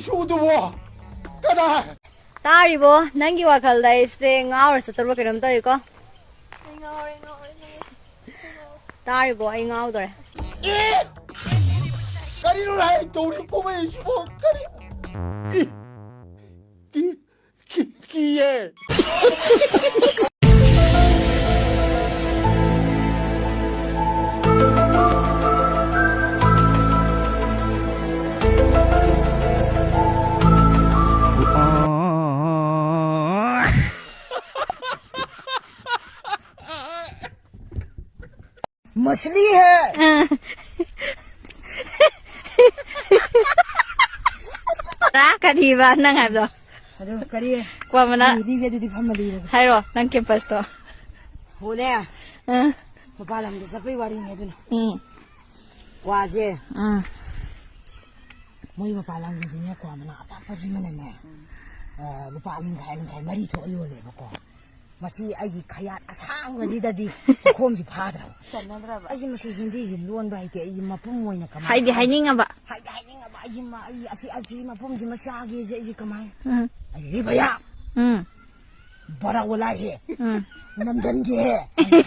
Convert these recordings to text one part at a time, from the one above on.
슈드워 가다 따리보 난기 와칼다 이세 ngawrasa tarbo keram ta iko 따리보 ai ngaw dore 예 가리로 해 우리 꼬마의 슈버 가리 기에 मछली है kadi ba nang habdo अरे करिए kwa mana दी के दी फम दी hairo nang campus to होले मपालम दे सबै वारी ने दुन वाजे मोई मपालम दे ने kwa mana apa apa sih mana ne lupa linh khai mari tho ayo le bako masi ai khayat asang ga di da di khom si pha da ai si masi hindi ji lon ba ite ai mapum moi na kama haidi haininga ba haiding ba ai ma ai asi mapum ji ma cha ge je ji kamai ai ri ba ya bara wala he nam dan ge he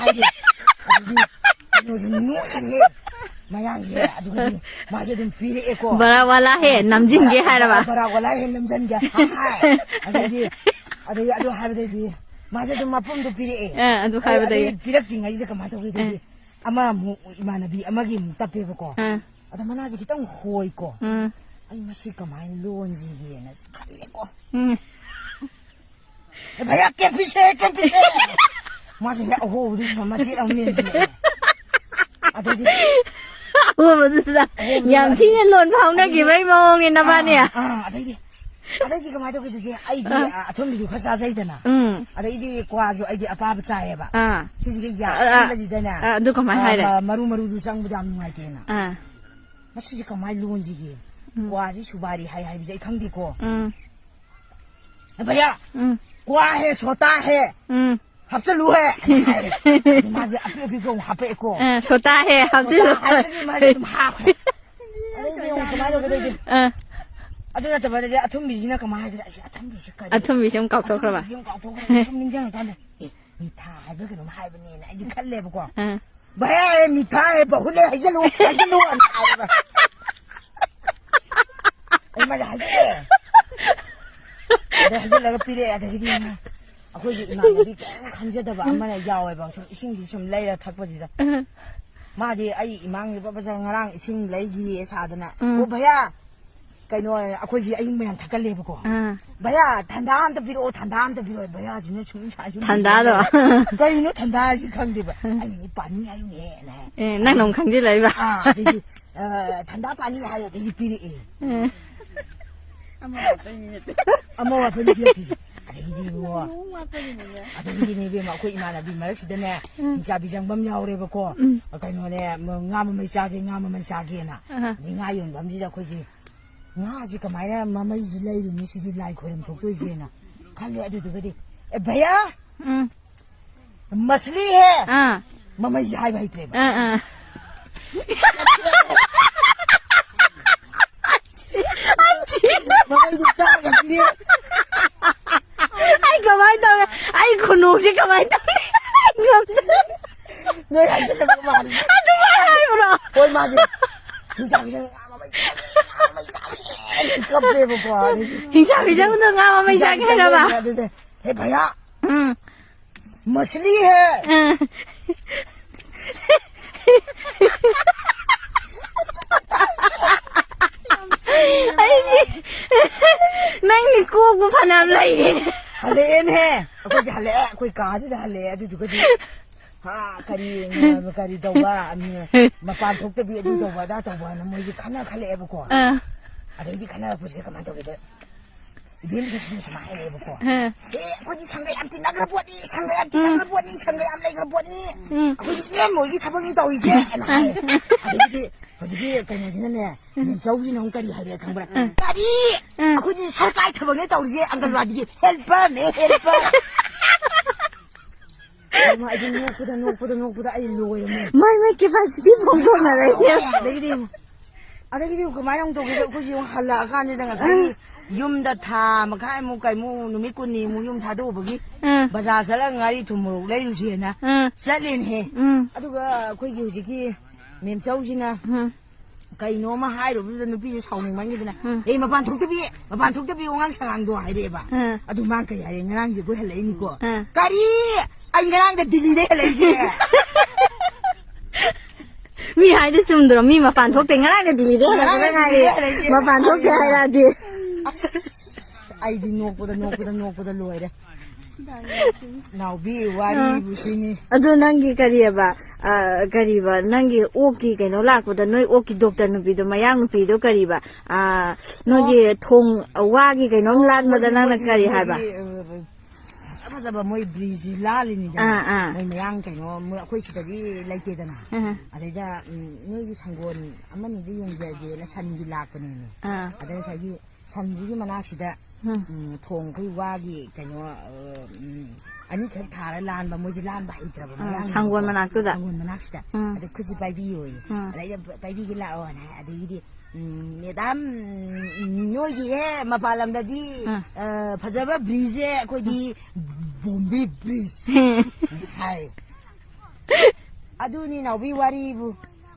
ai no ji no he mayang ge adu gi ma je dum pire e ko bara wala he namjin ge haira ba bara wala he nam jan ge hai adu ha ba de 마저 좀 마품도 필요해. adu haiba dai 비락징 아이제 그만 또 그래. 아마 뭐 이만하비 아마기 답해 보고. 아다 만나지 기똥 호 있고. 아니 마실까 많이 로온지기에는 칼레고. 봐야 깨피세. 맞아 야 호 우리 마마지 라면. 아들이 ủa mà sao nhầm chi nên luôn phong nó kì mấy môn nên nó ba nè 아다이디 그 말도 그게 아이디 아톰비도 가사 자이잖아. 아다이디 과주 아이디 아빠부 자해봐. 그게 야 알라지잖아. 누가 말 하래. 마루마루도 장부도 안 누가이테나. 마시지 그 말 누군지기. 과지 수바리 하이 비자 강디고. 봐야. 과해 소다해. 합절루해. 맞아 앞에 그 합해고. 소다해 합절루. 맞아 좀 하고. 아다이디 그 말도 그게. 아들한테 말이야 아톰비지나 그만 하더라 아톰비지까지 아톰비 좀 깎어 그러봐 좀 민장을 간다 미타 그게 너무 하이브니 나 이제 칼래 보고 뭐야 미타에 보내 하이젤로 얼마나 하지 내가 하이젤로가 필요해 되게 아버지 이마들이 감자다 봐 엄마는 야외 방 이싱이 좀 내려 탁버지다 마디 아이 이망이 빠빠서 나랑 이싱 내기 사드나 뭐야 그노 아코지 아이 뭐야 탁갈래 보고 뭐야 단다한테 비로 뭐야 진짜 춤 단다도 그이노 단다지 강대 봐 아니 빠니 아이네 예 나는 강제 라이바 되게 단다 빠니 하여 되게 비리 아마 빨리 비었지 아니 뭐 아니 네 비마 코 이마나 비말 시대네 진짜 비장범 야오래 보고 그이노네 뭐 nga면 싸게나 네가 연 범지다 코지 나지 그만이야 마마지 라이로 미시디 라이 코름 독도지나 칼리 아두도 그래 배야 मछली है mummy जाए भाई तेरे mummy दिखता है कभी ai कमाई तो ai खुनू से कमाई तो नहीं ऐसे तो मार तुम्हारा है ब्रो कोई मार हिंसा भी कब दे वो पानी हिंसा भी जब तो गाँव में जाके है ना बा हे भैया मछली है नहीं को फनाम लाई हले है कोई हले कोई काज हले अदु दुगदी हाँ करी तौबा मपान थोकते भी अदु तौबा दा तौबा न मोई खाना खाले एबको अदि खाना पुसे कमा तौबे बिल से समाय एबको कोई संगे आमति नगर पोनी संगे आम लेगर पोनी कोई ये मोई थाबंग तौइसे अदि हजिकी कइनोजिनने निमचौजिन हम करी हाइरे खंबरा करी अखुनि सरकार थाबंग तौइसे अंगनवाड़ी हेल्पर मा इदि नोकपुदा आई लोयमे माय कैपेसिटी फोंदोना रे लेगिदि ꯑꯗꯒꯤꯗꯤ ꯀꯃꯥꯏꯅ ꯑꯃꯨꯛ ꯇꯧꯒꯦꯗ ꯑꯩꯈꯣꯏꯁꯤ ꯑꯃꯨꯛ ꯍꯜꯂꯛꯑꯀꯥꯟꯁꯤꯗ ꯉꯁꯥꯏꯒꯤ ꯌꯨꯝꯗ ꯊꯥ ꯃꯈꯥꯏꯃꯨꯛ ꯀꯩꯃꯨꯛ ꯅꯨꯃꯤꯠ ꯀꯨꯟꯅꯤꯃꯨꯛ ꯌꯨꯝ ꯊꯥꯗꯣꯛꯎꯕꯒꯤ ꯕꯖꯥꯔ ꯆꯠꯂꯒ ꯉꯥꯔꯤ ꯊꯨꯝ ꯃꯣꯔꯣꯛ ꯂꯩꯔꯨꯁꯦꯅ ꯆꯠꯂꯦꯅꯦꯍꯦ ꯑꯗꯨꯒ ꯑꯩꯈꯣꯏꯒꯤ ꯍꯧꯖꯤꯛꯀꯤ ꯃꯦꯝꯆꯧꯁꯤꯅ ꯀꯩꯅꯣꯝꯃ ꯍꯥꯏꯔꯨꯕꯗꯨꯗ ꯅꯨꯄꯤꯁꯨ ꯁꯥꯎꯅꯤꯡꯃꯟꯈꯤꯗꯅ ꯑꯦ ꯃꯄꯥꯟ ꯊꯣꯛꯇꯕꯤ ꯋꯥꯉꯥꯡ ꯁꯉꯥꯡꯗꯣ ꯍꯥꯏꯔꯛꯑꯦꯕ ꯑꯗꯨ ꯃꯥ ꯀꯩ ꯍꯥꯏꯔꯦ ꯉꯔꯥꯡꯁꯦ ꯑꯩꯈꯣꯏ ꯍꯜꯂꯛꯏꯅꯤꯀꯣ ꯀꯔꯤ ꯑꯩ ꯉꯔꯥꯡꯗ ꯗꯤꯜꯂꯤꯗ ꯍꯜꯂꯛꯏꯁꯦ ꯃꯤ ꯍꯥꯏꯗꯤ ꯆꯨꯝꯗ꯭ꯔꯣ ꯃꯤ ꯃꯄꯥꯟ ꯊꯣꯛꯇꯦ ꯉꯔꯥꯡꯗ ꯗꯤꯜꯂꯤꯗ ꯍꯜꯂꯛꯄꯗ ꯉꯥꯏꯔꯦ ꯃꯄꯥꯟ ꯊꯣꯛꯇꯦ ꯍꯥꯏꯔꯛꯑꯗꯤ ꯑꯩꯗꯤ ꯅꯣꯛꯄꯗ ꯂꯣꯏꯔꯦ ꯅꯥꯎꯕꯤ ꯋꯥꯔꯤꯕꯨ ꯁꯤꯅꯤ ꯑꯗꯨ ꯅꯪꯒꯤ ꯀꯔꯤꯕ ꯅꯪꯒꯤ ꯑꯣꯛꯀꯤ ꯀꯩꯅꯣ ꯂꯥꯛꯄꯗ ꯅꯣꯏ ꯑꯣꯛꯀꯤ ꯗꯣꯛꯇꯔ ꯅꯨꯄꯤꯗꯣ ꯃꯌꯥꯡ ꯅꯨꯄꯤꯗꯣ ꯀꯔꯤꯕ ꯅꯣꯏꯒꯤ ꯊꯣꯡ ꯋꯥꯒꯤ ꯀꯩꯅꯣꯝ ꯂꯥꯟꯕꯗ ꯅꯪꯅ ꯀꯔꯤ ꯍꯥꯏꯕ ꯐꯖꯕ ꯃꯣꯏ ꯕ꯭ꯔꯤꯖꯁꯤ ꯂꯥꯜꯂꯤꯅꯤꯗꯅ ꯃꯣꯏ ꯃꯌꯥꯡ ꯀꯩꯅꯣ ꯑꯩꯈꯣꯏ ꯁꯤꯗꯗꯤ ꯂꯩꯇꯦꯗꯅ ꯑꯗꯩꯗ ꯅꯣꯏꯒꯤ ꯁꯪꯒꯣꯜ ꯑꯃꯅꯤꯗꯤ ꯌꯦꯡꯖꯒꯦꯅ ꯁꯟꯒꯤ ꯂꯥꯛꯄꯅꯦꯅꯦ ꯑꯗ ꯉꯁꯥꯏꯒꯤ ꯁꯟꯁꯤꯒꯤ ꯃꯅꯥꯛꯁꯤꯗ ꯊꯣꯡ ꯑꯩꯈꯣꯏ ꯋꯥꯒꯤ ꯀꯩꯅꯣ ꯑꯅꯤꯈꯛ ꯊꯥꯔ ꯂꯥꯟꯕ ꯃꯣꯏꯁꯦ ꯂꯥꯟꯕ ꯍꯩꯇ꯭ꯔꯕ ꯁꯪꯒꯣꯜ ꯃꯅꯥꯛꯇꯨꯗ ꯁꯪꯒꯣꯜ ꯃꯅꯥꯛꯁꯤꯗ ꯑꯗꯩ ꯈꯨꯠꯁꯤ ꯄꯥꯏꯕꯤꯌꯣꯌꯦ ꯑꯗꯩꯗ ꯄꯥꯏꯕꯤꯒꯦ ꯂꯥꯛꯑꯣꯅ ꯍꯥꯏ ꯑꯗꯒꯤꯗꯤ ꯃꯦꯗꯥꯝ ꯅꯣꯏꯒꯤꯍꯦ ꯃꯄꯥꯟ ꯂꯝꯗꯗꯤ ꯐꯖꯕ ꯕ꯭ꯔꯤꯖꯁꯦ ꯑꯩꯈꯣꯏꯗꯤ ꯕꯣꯝꯕꯦ ꯕ꯭ꯔꯤꯖ ꯍꯥꯏ ꯑꯗꯨꯅꯤ ꯅꯥꯎꯕꯤ ꯋꯥꯔꯤꯕꯨ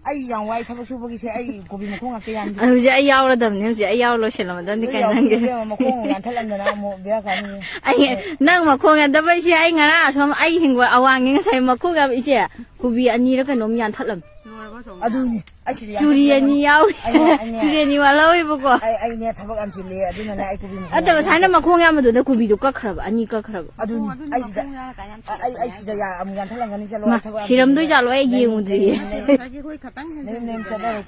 ꯑꯩ ꯌꯥꯝ ꯋꯥꯏ ꯊꯕꯛ ꯁꯨꯕꯒꯤꯁꯦ ꯑꯩ ꯀꯣꯕꯤ ꯃꯈꯣꯡ ꯉꯥꯛꯇ ꯌꯥꯟꯗꯦ ꯍꯧꯖꯤꯛ ꯑꯩ ꯌꯥꯎꯔꯗꯕꯅꯤ ꯍꯧꯖꯤꯛ ꯑꯩ ꯌꯥꯎꯔ ꯂꯣꯏꯁꯤꯜꯂꯝꯃꯗꯕꯅꯤ ꯀꯩꯅꯣ ꯅꯪꯒꯤ ꯃꯈꯣꯡ ꯌꯥꯟꯊꯠꯂꯝꯗꯅ ꯑꯃꯨꯛ ꯕꯦꯔꯥ ꯀꯥꯅꯤ ꯑꯩ ꯅꯪ ꯃꯈꯣꯡ ꯌꯥꯟꯗꯕꯩꯁꯦ ꯑꯩ ꯉꯔꯥꯡ ꯑꯁꯣꯝ ꯑꯩ ꯍꯤꯡꯒꯣꯜ ꯑꯋꯥꯡꯉꯤ ꯉꯁꯥꯏ ꯃꯈꯣꯡ ꯌꯥꯝ ꯏꯆꯦ ꯀꯣꯕꯤ 2ꯔ ꯀꯩꯅꯣꯝ ꯌꯥꯟꯊꯠꯂꯝꯃꯤ ꯑꯗꯨꯅꯤ ꯆꯨꯔꯤ 2 ꯌꯥꯎꯔꯤ ꯆꯨꯔꯤ 2 ꯋꯥꯠꯍꯧꯏꯕꯀꯣ ꯑꯩꯅꯦ ꯊꯕꯛ ꯌꯥꯝ ꯆꯤꯜꯂꯦ ꯑꯗꯨꯅꯅꯦ ꯑꯩ ꯀꯣꯕꯤ ꯃꯈꯣꯡ ꯑꯗ ꯉꯁꯥꯏꯅ ꯃꯈꯣꯡ ꯌꯥꯝꯕꯗꯨꯗ ꯀꯣꯕꯤꯗꯣ ꯀꯛꯈ꯭ꯔꯕ 2 ꯀꯛꯈ꯭ꯔꯕ ꯑꯗꯨꯅꯤ ꯑꯩ ꯁꯤꯗ ꯑꯃꯨꯛ ꯌꯥꯟꯊꯠꯂꯝꯒꯅꯤ ꯆꯠꯂꯣ ꯊꯕꯛ ꯁꯤꯔꯝꯗꯣꯏꯖꯥꯠꯂꯣ ꯑꯩ ꯌꯦꯡꯉꯨꯗ꯭ꯔꯤꯌꯦ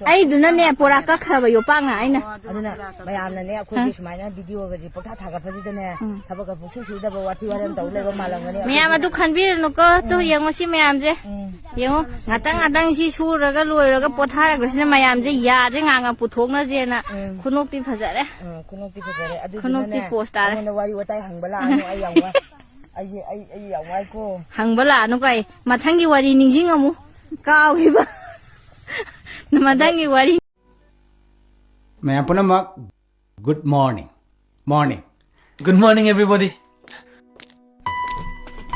ꯑꯩꯗꯨꯅꯅꯦ ꯄꯣꯔꯥ ꯀꯛꯈ꯭ꯔꯕ ꯌꯣꯄꯥꯛꯅ ꯑꯩꯅ ꯑꯗꯨꯅ ꯃꯌꯥꯝꯅꯅꯦ ꯑꯩꯈꯣꯏꯒꯤ ꯁꯨꯃꯥꯏꯅ ꯚꯤꯗꯤꯑꯣꯒꯗꯤ ꯄꯣꯛꯊꯥ ꯊꯥꯒꯠꯄꯁꯤꯗꯅꯦ ꯊꯕꯛꯀ ꯄꯨꯡꯁꯨ ꯁꯨꯗꯕ ꯋꯥꯊꯤ ꯋꯥꯔꯦꯝ ꯇꯧ ꯂꯩꯕ ꯃꯥꯜꯂꯝꯒꯅꯤ ꯃꯌꯥꯝ ꯑꯗꯨ ꯈꯟꯕꯤꯔꯨꯅꯨꯀꯣ ꯇꯨ ꯌꯦꯡꯉꯣ ꯁꯤ ꯃꯌꯥꯝꯁꯦ ꯌꯦꯡꯉꯣ ꯉꯥꯛꯇꯪ ꯁꯤ ꯁꯨꯔꯒ ꯂꯣꯏꯔꯒ ꯄꯣꯊꯥꯔꯛꯄꯁꯤꯅ ꯃꯌꯥꯝꯁꯦ ꯌꯥꯁꯦ ꯉꯥꯡꯉ ꯄꯨꯊꯣꯛꯅꯁꯦꯅ ꯈꯨꯅꯣꯛꯇꯤ ꯐꯖꯔꯦ ꯈꯨꯅꯣꯛꯇꯤ ꯐꯖꯔꯦ ꯈꯨꯅꯣꯛꯇꯤ ꯑꯗꯨꯗꯨꯅꯅꯦ ꯄꯣꯁ ꯇꯥꯔꯦ ꯑꯩꯉꯣꯟꯗ ꯋꯥꯔꯤ ꯋꯥꯇꯥꯏ ꯍꯪꯕ ꯂꯥꯛꯑꯅꯨ ꯑꯩ ꯌꯥꯝ ꯋꯥꯏ ꯑꯩ ꯌꯥꯝ ꯋꯥꯏꯀꯣ ꯍꯪꯕ ꯂꯥꯛꯑꯅꯨ ꯀꯥꯏ ꯃꯊꯪꯒꯤ ꯋꯥꯔꯤ ꯅꯤꯡꯁꯤꯡꯉꯝꯃꯨ ꯀꯥꯎꯈꯤꯕ ꯃꯊꯪꯒꯤ ꯋꯥꯔꯤ Maya punamak, good morning. Morning. Good morning, everybody.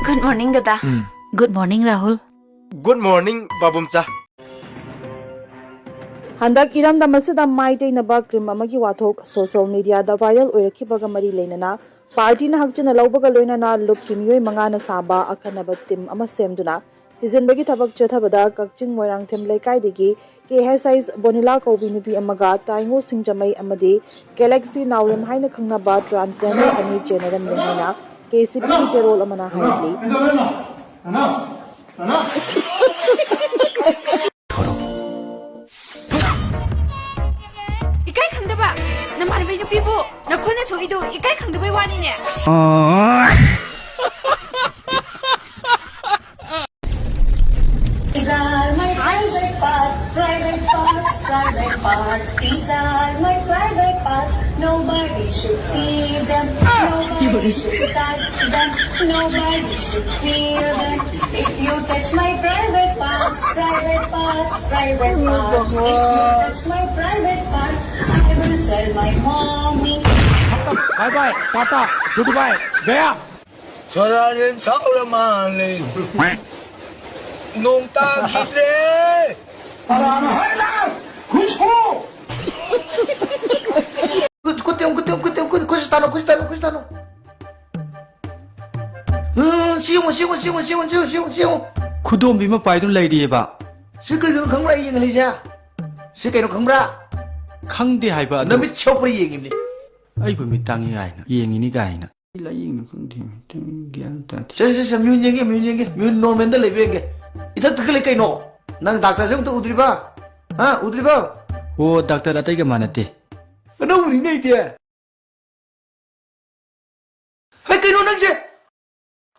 Good morning, Dada. Good morning, Rahul. Good morning, Babumcha. ꯍꯟꯗꯛ ꯏꯔꯝꯗꯝ ꯑꯁꯤꯗ ꯃꯥꯏ ꯇꯩꯅꯕ ꯀ꯭ꯔꯤꯝ ꯑꯃꯒꯤ ꯋꯥꯊꯣꯛ ꯁꯣꯁꯤꯌꯦꯜ ꯃꯤꯗꯤꯌꯥꯗ ꯚꯥꯏꯔꯦꯜ ꯑꯣꯏꯔꯛꯈꯤꯕꯒ ꯃꯔꯤ ꯂꯩꯅꯅ ꯄꯥꯔꯇꯤꯅ ꯍꯛꯆꯤꯟꯅ ꯂꯧꯕꯒ ꯂꯣꯏꯅꯅ ꯂꯨꯞꯀꯤ ꯃꯤꯑꯣꯏ 5ꯅ ꯁꯥꯕ ꯑꯈꯟꯅꯕ ꯇꯤꯝ ꯑꯃ ꯁꯦꯝꯗꯨꯅ ꯊꯤꯖꯤꯟꯕꯒꯤ ꯊꯕꯛ ꯆꯠꯊꯕꯗ ꯀꯛꯆꯤꯡ ꯃꯣꯏꯔꯥꯡꯊꯦꯝ ꯂꯩꯀꯥꯏꯗꯒꯤ KSI ꯕꯣꯅꯤꯂꯥ ꯀꯧꯕꯤ ꯅꯨꯄꯤ ꯑꯃꯒ ꯇꯥꯏꯉꯣ ꯁꯤꯡꯖꯃꯩ ꯑꯃꯗꯤ ꯒꯦꯂꯦꯛꯁꯤ ꯅꯥꯎꯔꯦꯝ ꯍꯥꯏꯅ ꯈꯪꯅꯕ ꯇ꯭ꯔꯥꯟꯁꯖꯦꯟꯗꯔ 2 ꯆꯦꯟꯅꯔꯝꯂꯦ ꯍꯥꯏꯅ KCPꯒꯤ ꯆꯦꯔꯣꯜ ꯑꯃꯅ ꯍꯥꯏꯔꯛꯂꯤ 이까이 강다봐! 나 말해봐 누피부! 나 코네 소이도 이까이 강다봐의 와니네! These are my private parts, private parts, private parts. These are my private parts. Nobody should see them. Nobody should touch them. Nobody should feel them. If you touch my private parts, private parts, private parts. If you touch my private parts, I will tell my mommy. Bye bye, Tata, goodbye, Gaya. 사랑은 사람만을 농따 기대. 그때요. 시용. 구도미마 바이돈 레이디에바. 시끄러운 강라 얘기는 시끄러운 강라. 강대 하이바. 너미 쳐버리 얘기니. 아이고 미땅이 아이나. 이행이니 가이나. 라잉 강대 미땅 저 뮤 노멘들 레비게. 이따 그래 까이노. 난 닥터 좀 우드리바. 우드리바. 오 닥터 아따이가 많았대. 너 우리 네이데. 까이노 남제.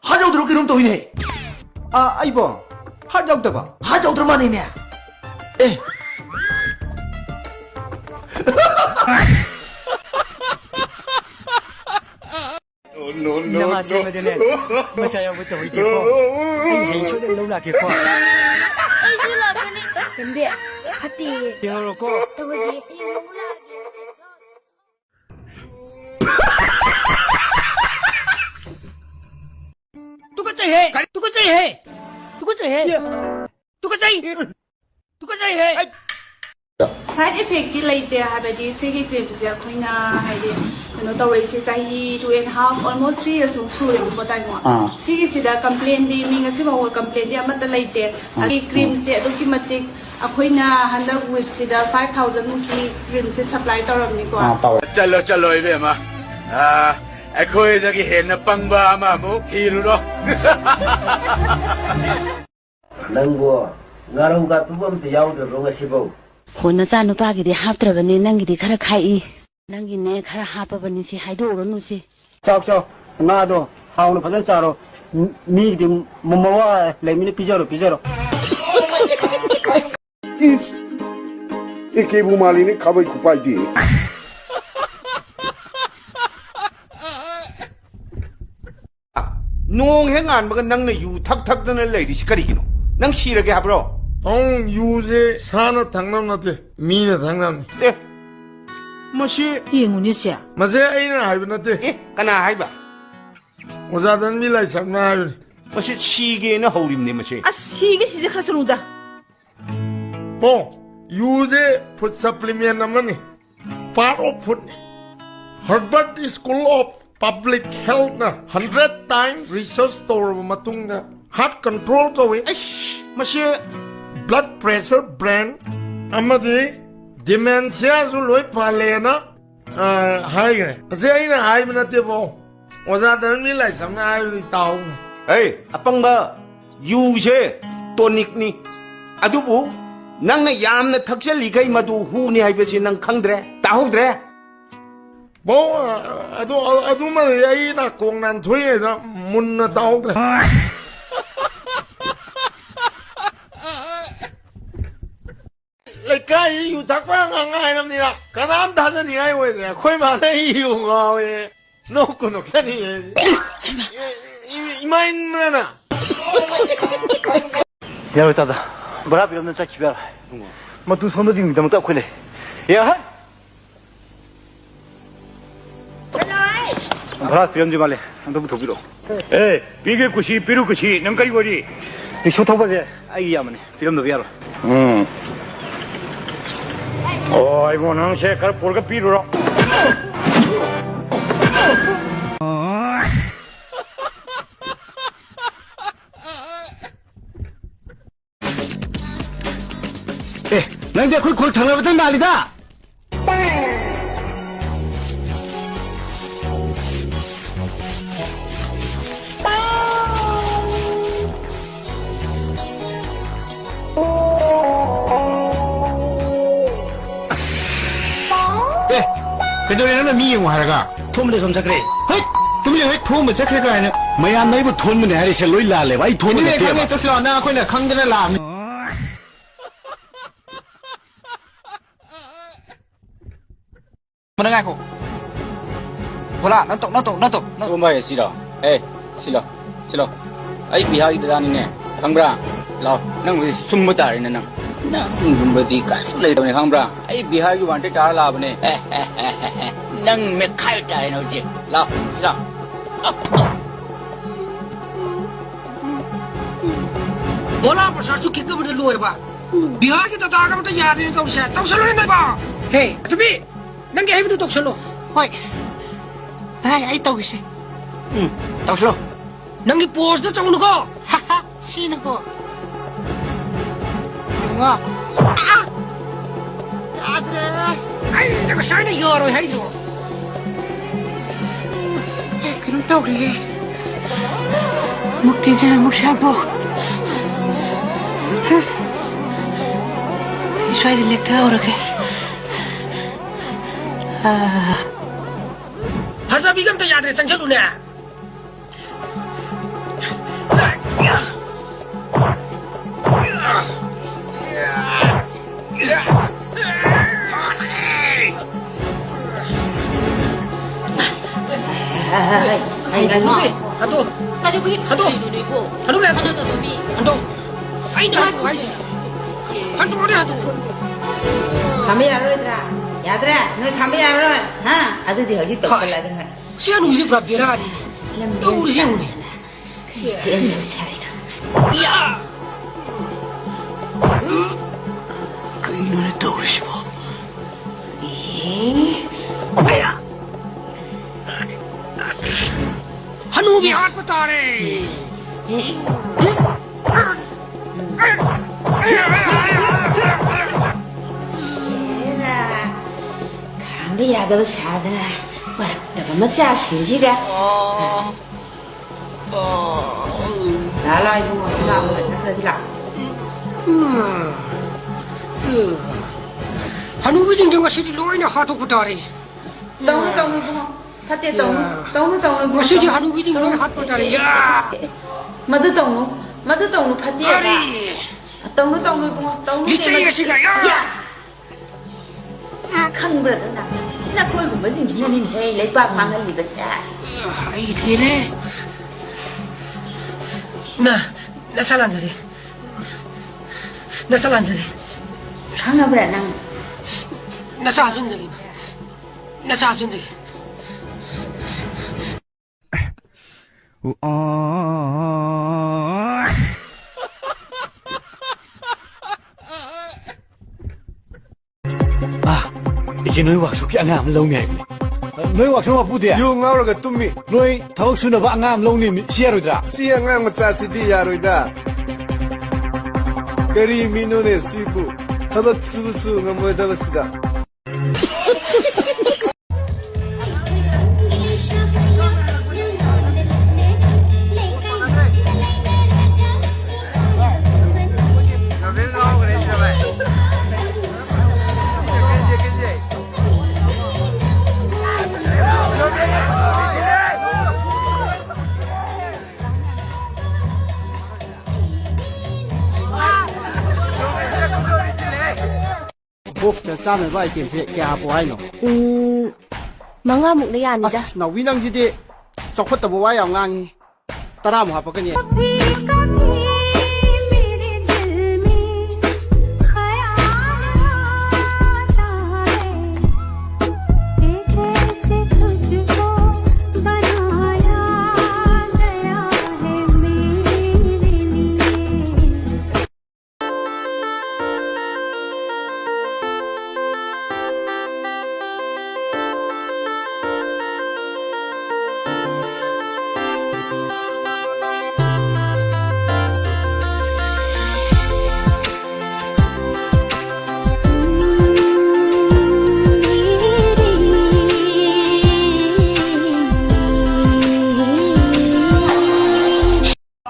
하자우드로 그놈 또 이네. 아이보. 하자우다바. 하자우드로만이네. 에. Nama saya macam ni, macam yang betul itu kok. Ini itu dah lalu lagi kok. Ay, sila ka ni. Hindi. Hati. Yang kok. Tawag side effect ที่เลยเดียค่ะแบบที่สิ่งที่เกิดจากคุยน่าให้ดีเราตัวเองสิใจ 2.5 almost 3 years สูงเลยมันได้หมดสิ่งที่สิดา complain ดีมีงั้นสิบอกว่า complain ดีมันจะเลยเดียอันนี้ครีมเสียตัวที่มันติดคุยน่าฮันเดอร์วิดสิดา 5,000 มุกี้ครีมสิ supply ต่อเราดีกว่าจะเลยเว้ยมาไอ้คุยจะกี่เห็นนะปังบ้ามามุกทีรู้หรอนั่งวัวงารูกับตัวมันจะยาวเดี๋ยวลงอาชีพคนน่ะจ้านุปากิที่ฮับตระบันนี้นั่งกิที่ข้าราใครนั่งกินเนี่ยข้าราฮับบันนี้สิให้ดูรู้นู่สิเจ้าน่าดูหาวน์พันธุ์จารุมีดิมุมว่าเลยมีพิจารณาอีกบุมาลีนี่ขับไปคุปายดีน้องเห็นงานมันก็นั่งในอยู่ทักนั่นเลยดิสิการิกิโนนั่งชีระแกฮับรอต้องยูเซซานะทั้งนั้นนะเต้มีนะทั้งนั้นเอ๊ะมาชีที่งูนี่เสียมาเสียไอ้น่ะหายไปนะเต้เอ๊ะกันน่ะหายไปว่าจะดันมีอะไรสักหน่อยมาชีชีเกนะฮาวริมเนี่ยมาชีชีเกสิจะคลาสรูดาโป้ยูเซพุทซัพพลีเมนต์นั่นนี่ฟาร์ออฟพุทนี่ Harvard School of Public Health นะ100 times research store มาตุ้งนะ heart control ตัวเองมาชี blood pressure brand อามาดี dementia สุดเลยพาเลนะหายไงเสียนะหายมันนะเตี้ยบว่าจะดันมีอะไรสักหน่อยต่อเฮ้ยอปังบ้ายูเช่ตัวนิกนี่อะดูบุนั่งในยามนะทักเชลีกให้มาดูหูนี่ให้ไปสินั่งขังเดรตาหูเดรบ่อะดูมาไอ้น่ะกงนันถุยนะมุนนะตาหูเดรเลยใกล้อยู่ทักว่าง่ายๆนั่นนี่ละกระน้ำทันนี่ไอ้เว้ยเนี่ยคุยมาได้อยู่เอาเว้ยนกนกสันนี่อีไม่นั่นน่ะยาวตาดาบราบิลนั่นจะคิดอะไรมาดูสมบัตินี่ดำตะคุยเลยยาฮะบราบิลนี่มาเลยอันดับถูกบิโลเอ้ปีเกคุชิปีรุคุชินั่งใครวะดินี่ชอบทั้งหมดเลยไอ้ยามันนี่ฟิล์มดูบิอาร์โอ้ยมันนั่งเช็คกันพูดกับพี่รู้หรอเอ๊ะนั่งเดี๋ยวคุยทางเราไปตั้งนานเลยด้าเป็นตัวนั้นมีอยู่หรอกทุ่มเลยสมศักดิ์เฮ้ยทุ่มยังให้ทุ่มมันจะแค่ไหนเนี่ยไม่ยามไหนบุทุ่มมันเนี่ยให้เฉลยลาเลยไอ้ทุ่มมันเนี่ยนี่เนี่ยจะสลาหน้าคนเนี่ยขังกันละมันง่ายกูโหล่ะนั่นตกทุ่มไปสิล่ะเอ้สิล่ะไอ้บิฮาอีตานี่เนี่ยขังบราเรานั่งสมมติอะไรนั่นนั่งสมมติการสุดเลยตรงนี้ขังบราไอ้บิฮาอีวันที่ตาลาบเนี่ยนั่งไม่ค่อยใจนะจิ๊กเราโบราณภาษาสุขิกก็ไม่ได้รวยป่ะบิฮากิตาก็ไม่ได้ยาดีต้องเสียต้องสลายไหมป่ะเฮ้ยจะมีนั่งแกให้ไปดูตกสลบเฮ้ยไอ้ตกสิตกสลบนั่งกี่โพสต์จะจังลูกก็ฮ่าฮ่าซีนก็ว่าไอ้แล้วก็ใช้ในยอร์ให้ดูคือน้องตกเลยมุกที่จะมุกชาตกช่วยเล็กเท่าไรHazabi kan tak ada sanjung ni. Hai dah ni. Hatu. Tadi pergi. Hatu. Hatu ni. Hatu. Hai ni. Hatu mana hatu? Kami ada dah. Yadra, ni kami ada. Ha, ada di haji tak kalau dengan. Siapa nulis berapa hari? Tahu siapa ni? Siapa cari? Ya. 그이눈에 떠오르시고. 아야 한우비 핫부터래. 강도 야도 사드나 내가 멋져 시시가 나라 이거 나무 잡으시라 한우비 정경과 시지 로이나 핫부터래. 동무 파테 동무 시지 한우비 정경과 핫부터래. 야. 마두 동무 파테야 동무 리체이가 시가 야. 칸브라다 나 거기 뭐지 지는 해 레빠 방을 입으셔 아이 지네. 나 살란자리. 나 살란자리. 강아브라 난 나 사준자리. 나 사준자리. 이게 너희 왁쇼기 안감 롱네. 너희 왁쇼가 부대야. 용아우라가 ตุ้미. 너희 타박 수나바 안감 롱네 시야로다. 시앙아 마사시디 야로이다. 그리 미노네 시부. 타박 수부수 ngamo다바스다. 복스다 싸면 봐 이제 개하고 와이노. 망아묵 내 아니다. 나 위낭지디 썩었다 뭐 와야 엉랑이 따라 뭐 하거니.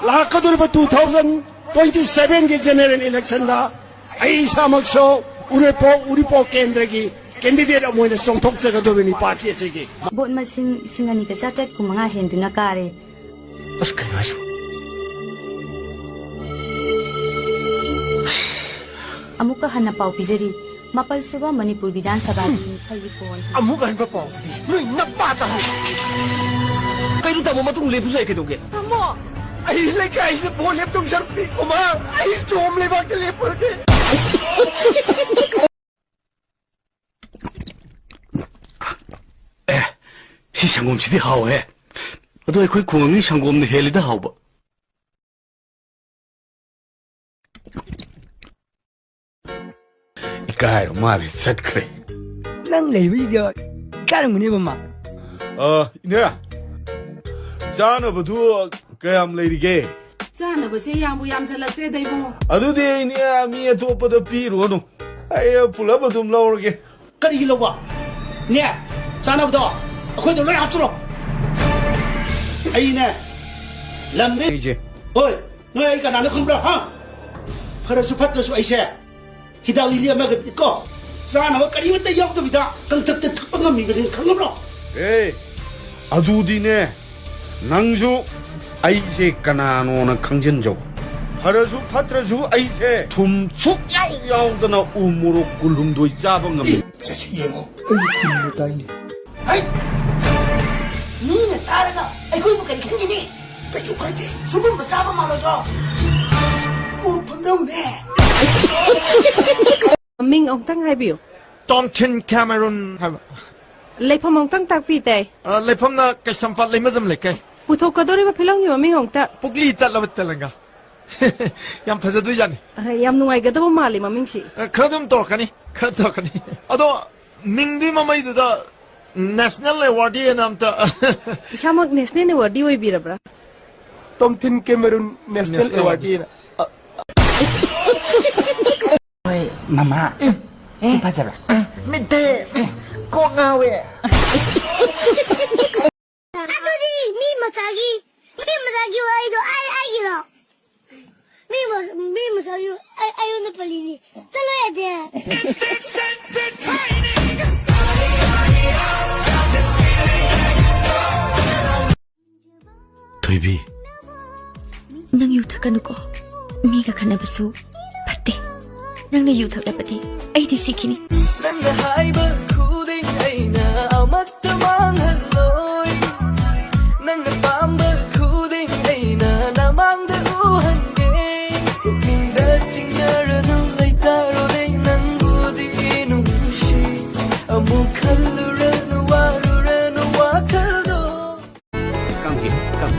lakadurba 2027 के general election दा आई सामक्सो उरी पो केंद्र की candidate अमोइना सोंथोक जगदोबनी party अचेगी boat मसिंग सिंगनी का चाटेट कुमंगा हेंदुना कारे बस कनाशो अमुका हन्ना पाउ पिजरी मपल सुबा मणिपुर विधान सभा की फैली फोन अमुका हन्ना पाउ नोइ नपाता हो कइरु तब मतुंग लेपुसै केदोगे अमो आई लेकाई से बोल लेप तुम शर्ती उमा आई चोम लेबा के लेपुर के 시 상곰치디 하오해. 너도 거의 공항이 상곰의 헬리다 하오바. 이까이로 말이 셋그래. 난 레비디어 까는 문이 뭐마. 이네야. 자너부터 그ям 레이게. 자너부세 양부 얌살락대 대보. 아두데 이네야 미에 토퍼더 피로노. 아예 불러봐 좀 나오게. करी लोगा ने जाना बताओ कोई तो ले आप चलो आई ने लमदे ओए नोय का नाना खंब्रा हां फरसु फत्रसु ऐसे हिदाली लिया मैं को जाना वो करी मत याव तो बिदा कंग तक तक पंग मी गदे खंब्रा ए 아두디네 낭주 아이세 까나노나 강전적 하라주 파트라주 아이세 tum축 야우야우더나 우무로 굴rum도 짜방감 자세히 예고 어이 못다이니 아이 니네 따라가 아이고 뭐까지 큰지니 대죽할게 술좀 잡아 말아줘 꼭 반가우네 Minh ông tăng hai biểu. Tontin Cameron Lấy phong ông tăng tạc bị tệ. lấy phong na cái sản phẩm lấy mà dâm lấy cái Phụ thuộc có đôi mà phải lòng nhiều Minh ông ta. Pukli ta là vật langa ꯌꯥꯝ ꯐꯖꯗꯣꯏꯖꯥꯠꯅꯤ ꯌꯥꯝ ꯅꯨꯡꯉꯥꯏꯒꯗꯕ ꯃꯥꯜꯂꯤ ꯃꯃꯤꯡꯁꯤ ꯈꯔ ꯑꯗꯨꯝ ꯇꯧꯔꯛꯀꯅꯤ ꯈꯔ ꯇꯧꯔꯛꯀꯅꯤ ꯑꯗꯣ ꯃꯤꯡꯗꯤ ꯃꯃꯩꯗꯨꯗ ꯅꯦꯁꯅꯦꯜ ꯑꯦꯋꯥꯔꯗꯤ ꯑꯅ ꯑꯝꯇ ꯏꯁꯥꯃꯛ ꯅꯦꯁꯅꯦꯜ ꯑꯦꯋꯥꯔꯗꯤ ꯑꯣꯏꯕꯤꯔꯕ꯭ꯔꯥ ꯇꯣꯝꯊꯤꯟ ꯀꯦꯃꯦꯔꯨꯟ ꯅꯦꯁꯅꯦꯜ ꯑꯦꯋꯥꯔꯗꯤ ꯍꯣꯏ ꯃꯃꯥ ꯁꯤ ꯐꯖꯕ꯭ꯔꯥ ꯃꯤꯠꯇꯦ ꯀꯣꯛ ꯉꯥꯎꯋꯦ ꯑꯗꯨꯗꯤ ꯃꯤ ꯃꯆꯥꯒꯤ ꯋꯥꯔꯤꯗꯣ ꯑꯩꯒꯤꯔꯣ ꯃꯤ ꯃꯆꯥꯒꯤ ꯑꯩꯉꯣꯟꯗ ꯄꯜꯂꯤꯅꯤ ꯆꯠꯂꯣ ꯌꯥꯗꯦ ꯊꯣꯏꯕꯤ ꯅꯪ ꯌꯨ ꯊꯛꯀꯅꯨꯀꯣ ꯃꯤꯒ ꯈꯟꯅꯕꯁꯨ ꯐꯠꯇꯦ ꯅꯪꯅ ꯌꯨ ꯊꯛꯂꯕꯗꯤ ꯑꯩꯗꯤ ꯁꯤꯈꯤꯅꯤ ꯅꯪꯅ ꯍꯥꯏꯕ ꯈꯨꯗꯤꯡ ꯑꯩꯅ ꯑꯃꯠꯇ ꯃꯥꯡꯍꯜꯂꯣꯏ ꯅꯪꯅ ꯄꯥꯝꯕ ꯈꯨꯗꯤꯡ ꯑꯩꯅ ꯅꯃꯥꯡꯗ ꯎꯍꯟꯒꯦ ꯄꯨꯛꯅꯤꯡꯗ ꯆꯤꯡꯅꯔꯅꯨ ꯂꯩꯇꯥꯔꯣꯅꯦ ꯅꯪꯕꯨꯗꯤ ꯅꯨꯡꯁꯤ ꯑꯃꯨꯛ ꯈꯜꯂꯨꯔꯅꯨ ꯋꯥꯔꯨꯔꯅꯨ ꯋꯥꯈꯜꯗꯣ Come here, come.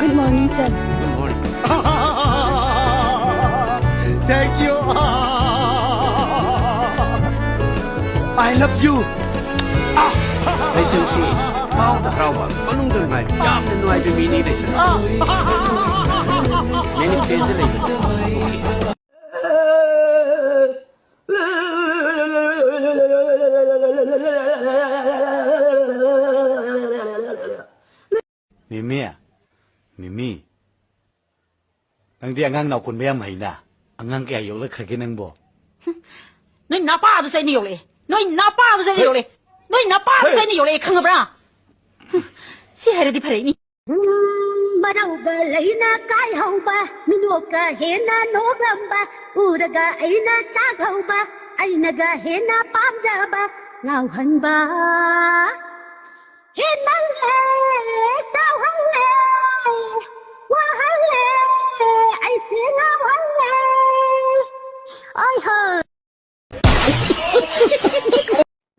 Good morning, sir. Good morning. Thank you I love you Listen, see. How the Rauba, Manundal Mai, Yam and Noy to be needed. Many says the labor. Mimi à? Mimi. Nang di angang nào kun bayam hay na. Angang kaya yung lakha kinang bo. Nói napa tôi sẽ nhiều lệ. Nói napa tôi sẽ nhiều lệ. Nói napa tôi sẽ nhiều lệ không hả? Si hay là đi phải đi. Marauga laina kai hauba minuka hena nogamba uraga aina sag hauba ainaga hena pamjaba ngau hanba hena le sao halle wa halle ai sina halle ai ha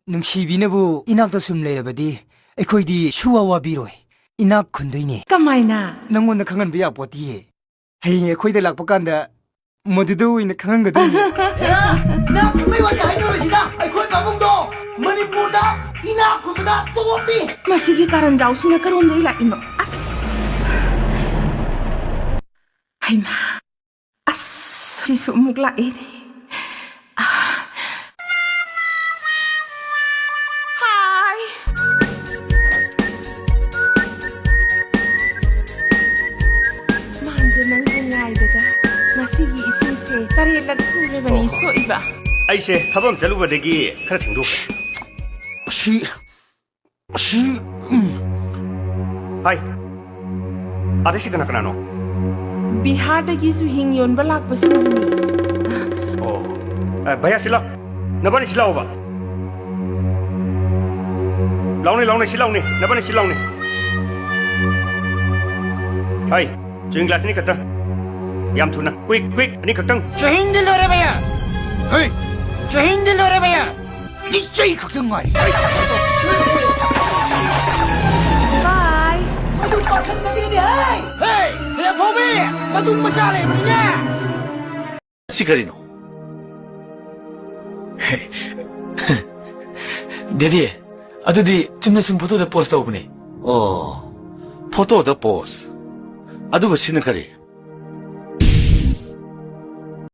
ꯅꯨꯡꯁꯤꯕꯤꯅꯕꯨ ꯏꯅꯥꯛꯇ ꯁꯨꯝ ꯂꯩꯔꯕꯗꯤ ꯑꯩꯈꯣꯏꯗꯤ ꯁꯨꯋꯥ ꯋꯥꯕꯤꯔꯣꯏ ꯏꯅꯥꯛ ꯈꯨꯟꯗꯣꯏꯅꯦ ꯀꯃꯥꯏꯅ ꯅꯪꯉꯣꯟꯗ ꯈꯪꯍꯟꯕ ꯌꯥꯄꯣꯠꯇꯤꯌꯦ ꯍꯌꯦꯡ ꯑꯩꯈꯣꯏꯗ ꯂꯥꯛꯄ ꯀꯥꯟꯗ ꯃꯗꯨꯗ ꯑꯣꯏꯅ ꯈꯪꯍꯟꯒꯗꯣꯏꯅꯦ ꯅꯪ ꯃꯩ ꯋꯥꯖꯦ ꯍꯥꯏꯅꯔꯣꯏꯁꯤꯗ ꯑꯩꯈꯣꯏ ꯄꯥꯕꯨꯡꯗꯣ ꯃꯅꯤꯄꯨꯔꯗ ꯏꯅꯥꯛ ꯈꯨꯟꯕꯗ ꯇꯣꯞꯅꯤ ꯃꯁꯤꯒꯤ ꯀꯥꯔꯟꯖꯥꯎꯁꯤꯅ ꯀꯔꯣꯝꯗꯒꯤ ꯂꯥꯛꯏꯅꯣ ꯑꯁ ꯍꯩꯃꯥ ꯑꯁ ꯁꯤꯁꯨ ꯑꯃꯨꯛ ꯂꯥꯛꯑꯦꯅꯦ ꯍꯥꯏ ꯃꯥꯟꯖ ꯅꯪꯕꯨ ꯉꯥꯏꯕꯗ ꯉꯁꯤꯒꯤ ꯏꯁꯤꯡꯁꯦ ꯇꯔꯦꯠꯂꯛ ꯁꯨꯔꯕꯅꯤ ꯁꯣꯛꯏꯕ ꯑꯩꯁꯦ ꯊꯕꯛ ꯑꯃ ꯆꯠꯂꯨꯕꯗꯒꯤ ꯈꯔ ꯊꯦꯡꯗꯣꯛꯈ꯭ꯔꯦ ꯍꯥꯏ ꯑꯗꯩꯁꯤ ꯀꯅꯥ ꯀꯅꯥꯅꯣ ꯕꯤꯍꯥꯔꯗꯒꯤꯁꯨ ꯍꯤꯡ ꯌꯣꯟꯕ ꯂꯥꯛꯄꯁꯤꯡꯗꯨꯅꯤ ꯑꯣ ꯚꯩꯌꯥ ꯁꯤ ꯂꯥꯎ ꯅꯕꯥꯅꯤ ꯁꯤ ꯂꯥꯎꯕ ꯂꯥꯎꯅꯦ ꯁꯤ ꯂꯥꯎꯅꯦ ꯅꯕꯥꯅꯤ ꯁꯤ ꯂꯥꯎꯅꯦ ꯍꯥꯏ ꯆꯨꯏꯡ ꯒ꯭ꯂꯥꯁ ꯑꯅꯤ ꯈꯛꯇꯪ ꯌꯥꯝ ꯊꯨꯅ ꯀ꯭ꯋꯤꯛ ꯑꯅꯤ ꯈꯛꯇꯪ ꯆꯍꯤꯡꯗꯤ ꯂꯣꯏꯔꯦ ꯚꯩꯌꯥ ꯍꯩ ꯆꯍꯤꯡꯗꯤ ꯂꯣꯏꯔꯦ ꯚꯩꯌꯥ ꯅꯤ ꯆꯍꯤ ꯈꯛꯇꯪ ꯉꯥꯏꯔꯦ ꯕꯥꯏ ꯃꯗꯨ ꯄꯥꯈꯠꯄꯅꯤꯅꯦ ꯍꯦ ꯂꯦꯐꯧꯕꯤ ꯃꯗꯨ ꯃꯆꯥ ꯂꯩꯕꯅꯤꯅꯦ Si karino. Daddy, adudi chumna sum photo da post tawbne. Oh. Photo da post. Adu ba sin kari.